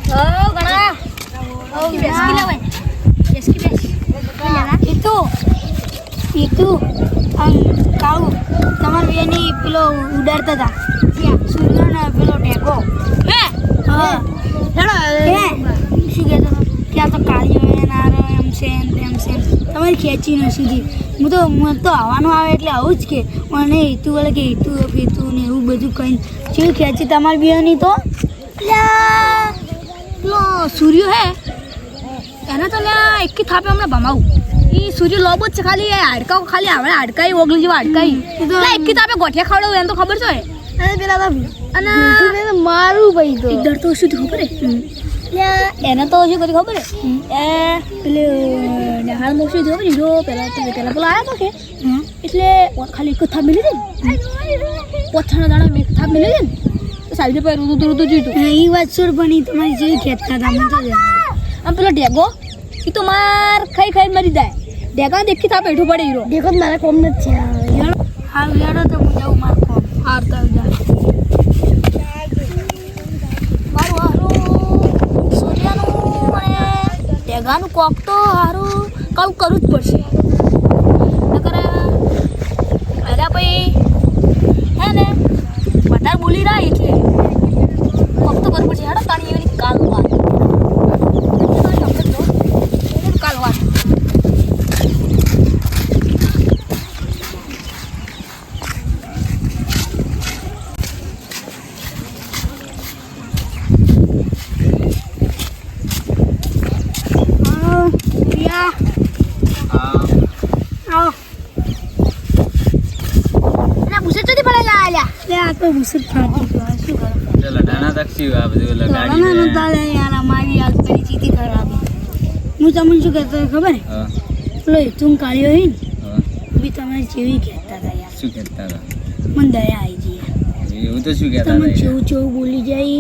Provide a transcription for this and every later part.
ઘણા બેસકી લાવે બેસકી પીતું કાળું તમાર બેની પેલો ઉડાડતા હતા સૂર્યને પેલો ટેકો હા શું કહેતો હતો ત્યાં તો કાળીઓ નારો એમ છે તેમ છે તમારી ખેંચી ન સુધી હું તો આવવાનું આવે એટલે આવું જ કે મને હેતું વળે કે હેતું પીતું ને એવું બધું કંઈ જેવું ખેંચી તમારી બેની તો પેલો સૂર્ય હે એને તો લ્યા એક થાપે હમણાં ભમાવું એ સૂર્ય લોબો જ છે ખાલી હાડકા ખાલી આવડે હાડકાઈ ઓગળી જેવા હાડકાઈ એક થાપે ગોઠિયા ખવડાવું એને તો ખબર છે અને પેલા અને મારું ભાઈ તો દર તો શું ખબર હે એને તો શું કરી ખબર હે પેલે હાલ મોક્ષી ખબર હીરો પેલા પેલો આવ્યો તો કે એટલે ખાલી એક થાપ મિલી દે પોછાના દાણા એક થાપ મિલી દે ને સાઈડે પર રુદુ જીતું એ વાત સુર બની તમારી જેવી ખેતતા હતા મને તો આમ પેલો ડેગો એ તો માર ખાઈ મરી જાય ડેગા દેખી થાપ બેઠું પડે હીરો ડેગો મારા કોમ ન છે હા યાડો તો હું જાઉં માર કોમ હારતા જાય ગાનું કોક તો સારું કામ કરવું જ પડશે નકર અરે ભાઈ હે ને વધારે બોલી રહ્યા એટલે કોક તો કરવું પડશે હેડો તાણી એવી કાલ વાત તો મુસર ફાટી ગયો શું કરો ચલો ડાના તકસી આ બધું લગાડી ના ના તાલે યાર અમારી આલ પરિસ્થિતિ ખરાબ હું તમને શું કહેતો ખબર હે હા પેલો તું કાળ્યો હે ને હા બી તમે જેવી કહેતા હતા યાર શું કહેતા હતા મને દયા આવી ગઈ એવું તો શું કહેતા હતા તમે જેવું બોલી જાય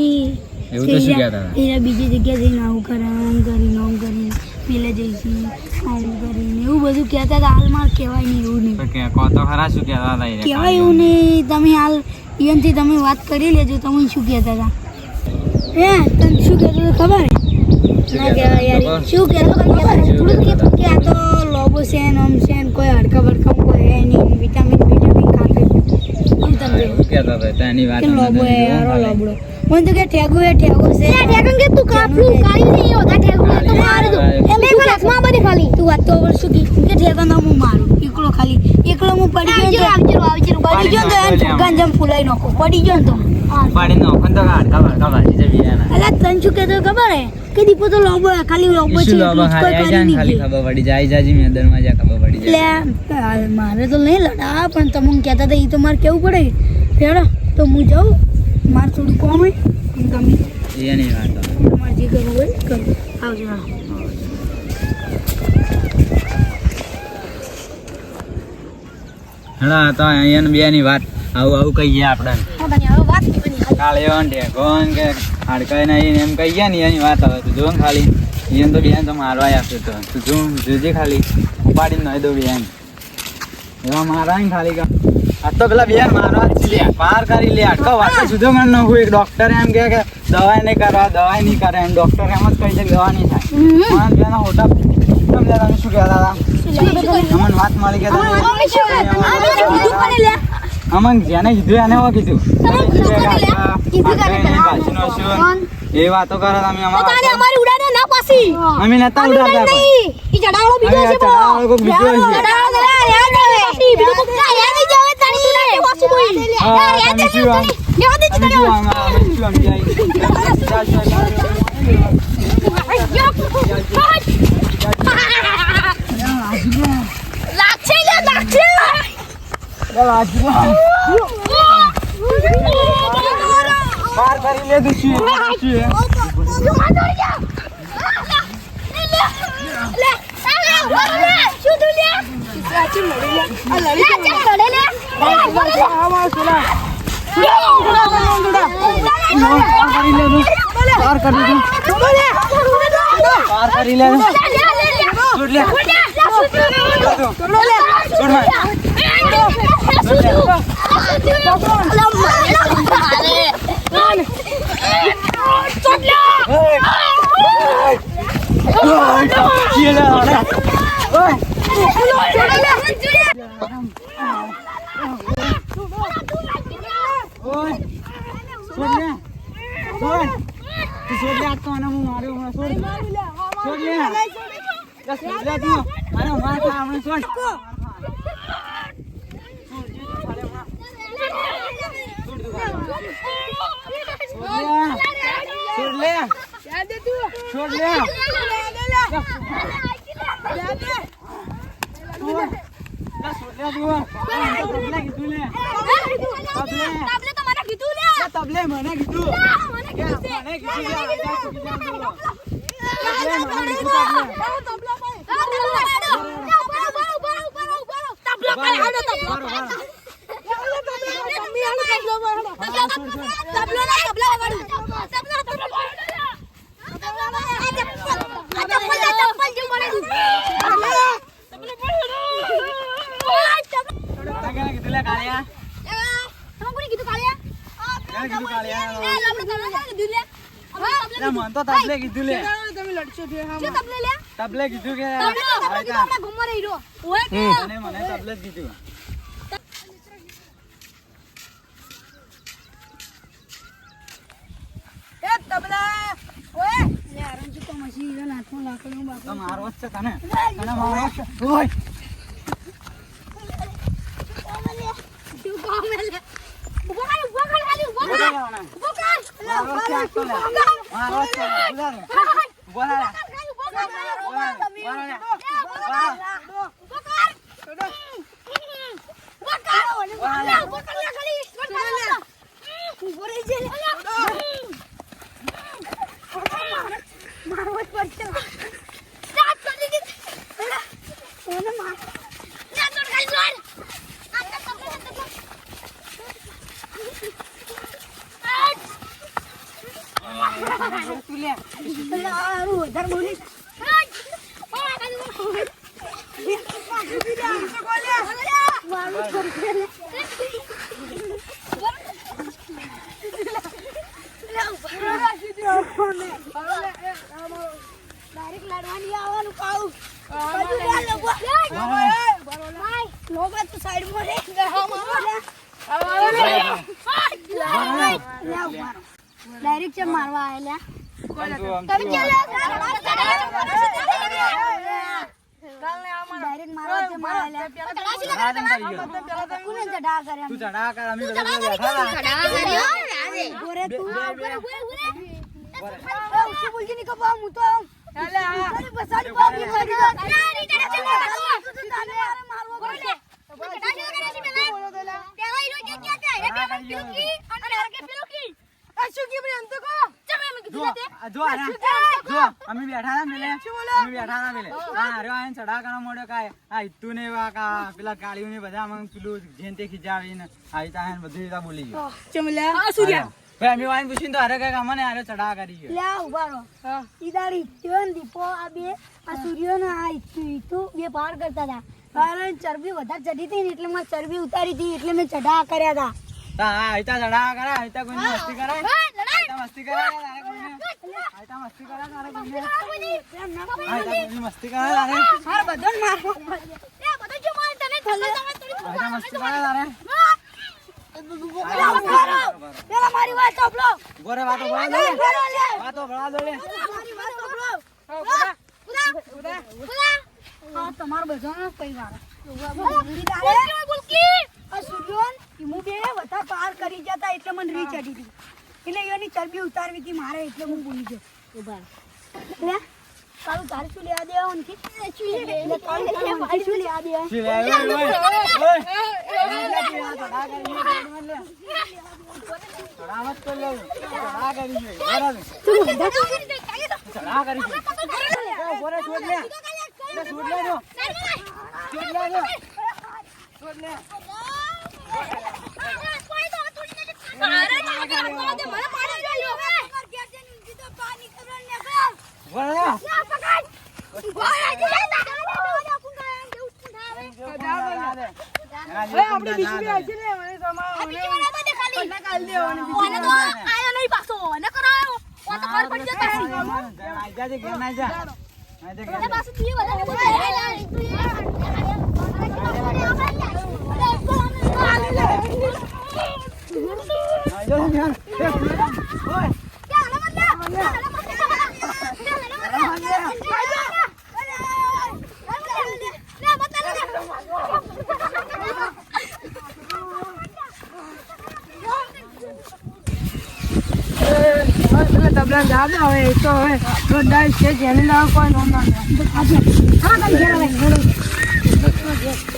એવું તો શું કહેતા હતા એના બીજી જગ્યાએ જઈને આવું કરી પેલે જઈશું આમ કરીને એવું બધું કહેતા હતા હાલ માર કહેવાય નહીં એવું નહીં તો તો ખરા શું કહેતા હતા કહેવાય એવું નહીં તમે હાલ ઈયનથી તમે વાત કરી લેજો તમે શું કહેતા હતા હે તને શું કહેતો હતો ખબર ના કહેવાય યાર શું કહેતો થોડું કહેતું કે આ તો લોબો છે ને આમ છે ને કોઈ હડકા બડકા કોઈ હે નહીં વિટામિન ખાતે આમ તમે કહેતા હતા તેની વાત લોબો હે યારો લોબડો મને તો કે ઠેગુ છે ઠેગુ કે તું કાપલું કાઈ નહીં હોતા ઠેગુ તો માર દો એમે ક્લાસમાં બધી ખાલી તું વાત તો ઓવર શું કે ઠેગા ના હું મારું એકલો હું પડી ગયો પડી ગયો તો ગંજમ ફૂલાઈ નાખો પડી ગયો તો પાડી નાખો તો હાડકા વાડકા વાજી જવી એના અલા તન શું કહેતો ખબર હે કે દીપો તો લોબો ખાલી લોબો છે કોઈ કરી નહીં ખાલી ખબર પડી જાય જાજી મેદરમાં જા ખબર પડી જાય લે મારે તો નહીં લડા પણ તમે કહેતા હતા ઈ તો મારે કેવું પડે ફેડો તો હું જાઉં મારે થોડું કોમ હે ગમે એની વાત તમારે જે કરવું હોય કરો આવજો હા તો અહીંયા બેની વાત આવું કહીએ આપણે કાલે ઢેકોન કે હાડકાઈ નહીં એમ કહીએ ને એની વાત આવે તું જો ને ખાલી એને તો બેન તો મારવા આપશે તો તું જોજે ખાલી ઉપાડી નહીં દો બેન એવા મારા ને ખાલી આ તો પેલા બેન મારવા જ લે પાર કરી લે હાડકા વાંચા સુધો મને ન હોય એક ડોક્ટર એમ કે દવાઈ નહીં કરવા દવાઈ નહીં કરે એમ ડોક્ટર એમ જ કહી છે દવા નહીં થાય બેન હોટા તમે શું કહેતા હતા અમન વાત મળી કે અમન જેને કીધું એને હો કીધું એ વાતો કરે તમે અમારી ઉડાડે ના પાસી અમે નતા ઉડાડતા ઈ ચડાળો બીજો છે ચડાળો કો બીજો છે બીજો કો યાર નહીં જાવે તણી ઉડાડે પાસી કોઈ યાર દે લેવા દે પાર કરી લે દુશી Stop! છીએ લે ઓય ઓય છોડ લે છોડ તું છોડ લે આ તો આને હું માર્યો હમણાં છોડ છોડ લે બસ લે તું આને માર ખા હમણાં છોડ છોડ લે છોડ લે તબલે મને કીધું મન તો તબલે કીધું લે તબલે કીધું કે મને તબલે જ કીધું મારો જ છે તને મારો છે ઓય ડાયરેક્ટ છે મારવા આયેલા ડાયરેક્ટ મારવા છે મારેલા કોને ચડા કરે તું ચડા કર અમે બધા બેઠા ગોરે તું શું બોલજી ની કપા હું તો ચાલે આ બસાડી પાપી કરી મારવો પડશે અમે બેઠા મેલે હા અરે આ ચડા કરા મોડે કાય આ ઇત્તુ ને કા પેલા કાળીઓ ને બધા અમે પેલું જેનતે ખીજાવીને આઈ તા બધું તા બોલી ગયો ચમલા આ સૂર્યા ભાઈ અમે વાઈન પૂછીને તો અરે કઈ અમને અરે ચડા કરી ગયો લે ઉભા રહો ઈ દાડી ત્યોન દીપો આ બે આ સૂર્ય ને આ ઇત્તુ બે પાર કરતા હતા કારણ ચરબી વધારે ચડી હતી ને એટલે મેં ચરબી ઉતારી હતી એટલે મેં ચઢા કર્યા હતા તા આઈતા ચડા કરા આઈતા કોઈ મસ્તી કરાય આઈતા મસ્તી કરાય તારે કોઈને આઈતા મસ્તી કરાય તારે કોઈને આઈતા કોઈ મસ્તી કરાય તારે માર બધો મારવો લે બધો જો માર તને થલે આઈતા મસ્તી કરાય તારે પેલા મારી વાત સાંભળો ગોરે વાતો ભરા દો લે મારી વાત સાંભળો હા તમારો બધાનો પરિવાર આ સૂર્યોન ઈમુ બે વતા પાર કરી જતા એટલે મને રી ચડી હતી એટલે એની ચરબી ઉતારવી હતી મારે એટલે હું ભૂલી ગયો ઉભા લે કાલુ તારે શું લેવા દેવા ઉનકી શું લેવા દેવા હા, તે એટલે પાછું તું એ વધારે તબલા જાદો હવે એ તો હવે રોડ છે જેને ના કોઈ નો ના હા તમે ઘેર આવે